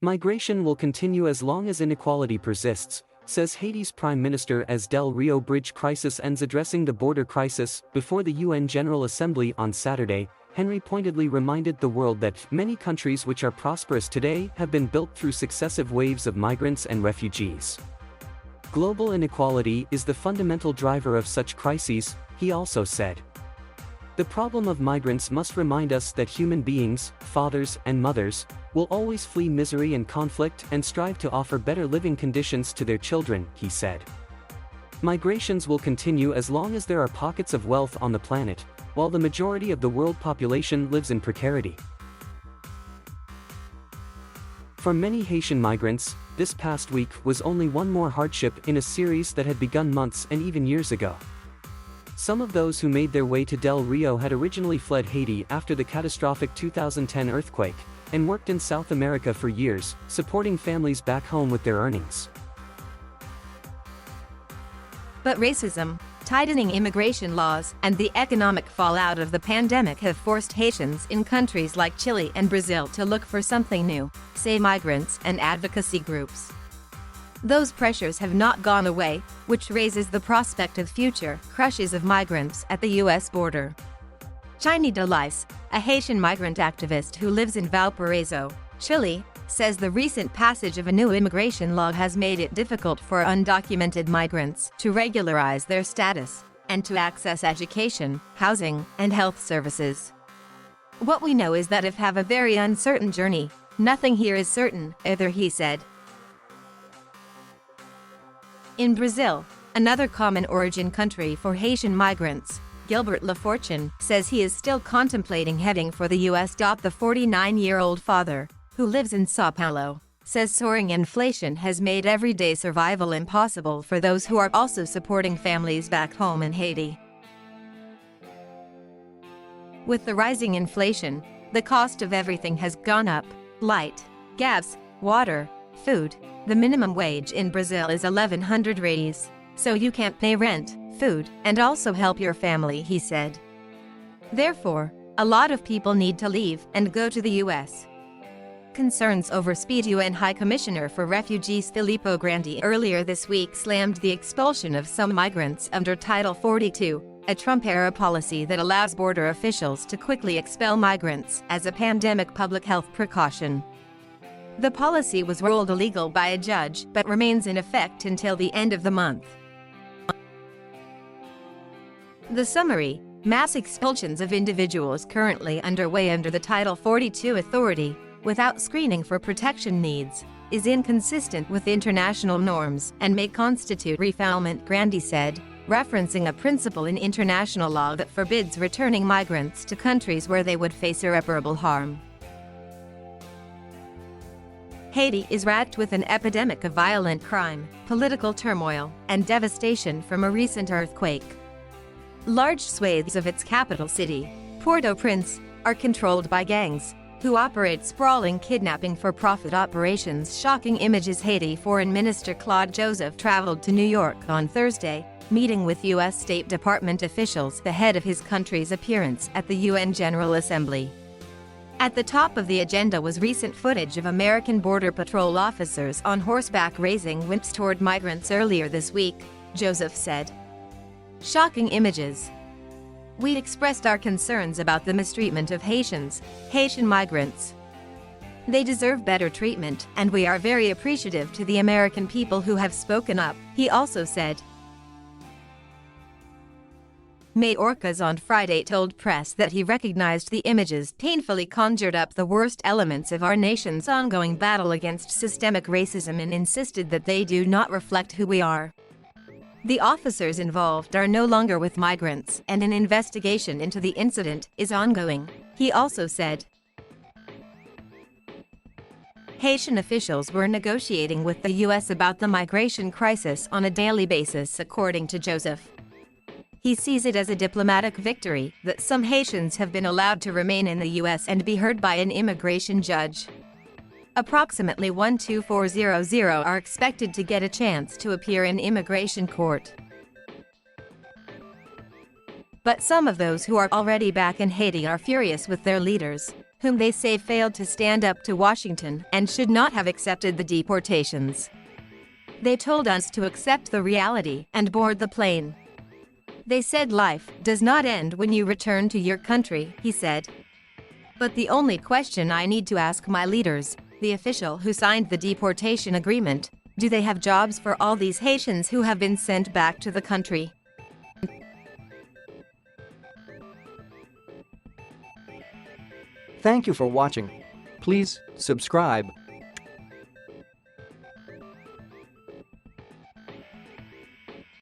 Migration will continue as long as inequality persists, says Haiti's Prime Minister as Del Rio Bridge crisis ends addressing the border crisis. Before the UN General Assembly on Saturday, Henry pointedly reminded the world that many countries which are prosperous today have been built through successive waves of migrants and refugees. Global inequality is the fundamental driver of such crises, he also said. The problem of migrants must remind us that human beings, fathers and mothers, will always flee misery and conflict and strive to offer better living conditions to their children, he said. Migrations will continue as long as there are pockets of wealth on the planet, while the majority of the world population lives in precarity. For many Haitian migrants, this past week was only one more hardship in a series that had begun months and even years ago. Some of those who made their way to Del Rio had originally fled Haiti after the catastrophic 2010 earthquake, and worked in South America for years, supporting families back home with their earnings. But racism, tightening immigration laws, and the economic fallout of the pandemic have forced Haitians in countries like Chile and Brazil to look for something new, say migrants and advocacy groups. Those pressures have not gone away, which raises the prospect of future crushes of migrants at the U.S. border. Chiny Delice, a Haitian migrant activist who lives in Valparaiso, Chile, says the recent passage of a new immigration law has made it difficult for undocumented migrants to regularize their status and to access education, housing, and health services. What we know is that if have a very uncertain journey, nothing here is certain, either, he said. In Brazil, another common origin country for Haitian migrants, Gilbert Lafortune says he is still contemplating heading for the U.S. The 49-year-old father, who lives in Sao Paulo, says soaring inflation has made everyday survival impossible for those who are also supporting families back home in Haiti. With the rising inflation, the cost of everything has gone up: light, gas, water, food. The minimum wage in Brazil is 1,100 reais, so you can't pay rent, food, and also help your family, he said. Therefore, a lot of people need to leave and go to the U.S. Concerns over speed. UN High Commissioner for Refugees Filippo Grandi earlier this week slammed the expulsion of some migrants under Title 42, a Trump-era policy that allows border officials to quickly expel migrants as a pandemic public health precaution. The policy was ruled illegal by a judge but remains in effect until the end of the month. The summary: mass expulsions of individuals currently underway under the Title 42 authority, without screening for protection needs, is inconsistent with international norms and may constitute refoulement, Grandi said, referencing a principle in international law that forbids returning migrants to countries where they would face irreparable harm. Haiti is racked with an epidemic of violent crime, political turmoil, and devastation from a recent earthquake. Large swathes of its capital city, Port-au-Prince, are controlled by gangs, who operate sprawling kidnapping-for-profit operations. Shocking images. Haiti Foreign Minister Claude Joseph traveled to New York on Thursday, meeting with U.S. State Department officials ahead of his country's appearance at the UN General Assembly. At the top of the agenda was recent footage of American Border Patrol officers on horseback raising whips toward migrants earlier this week, Joseph said. Shocking images. We expressed our concerns about the mistreatment of Haitian migrants. They deserve better treatment, and we are very appreciative to the American people who have spoken up, he also said. Mayorkas on Friday told press that he recognized the images painfully conjured up the worst elements of our nation's ongoing battle against systemic racism and insisted that they do not reflect who we are. The officers involved are no longer with migrants, and an investigation into the incident is ongoing, he also said. Haitian officials were negotiating with the U.S. about the migration crisis on a daily basis, according to Joseph. He sees it as a diplomatic victory that some Haitians have been allowed to remain in the U.S. and be heard by an immigration judge. Approximately 12400 are expected to get a chance to appear in immigration court. But some of those who are already back in Haiti are furious with their leaders. whom they say failed to stand up to Washington and should not have accepted the deportations. They told us to accept the reality and board the plane. They said life does not end when you return to your country, he said. But the only question I need to ask my leaders, the official who signed the deportation agreement, do they have jobs for all these Haitians who have been sent back to the country? Thank you for watching. Please subscribe.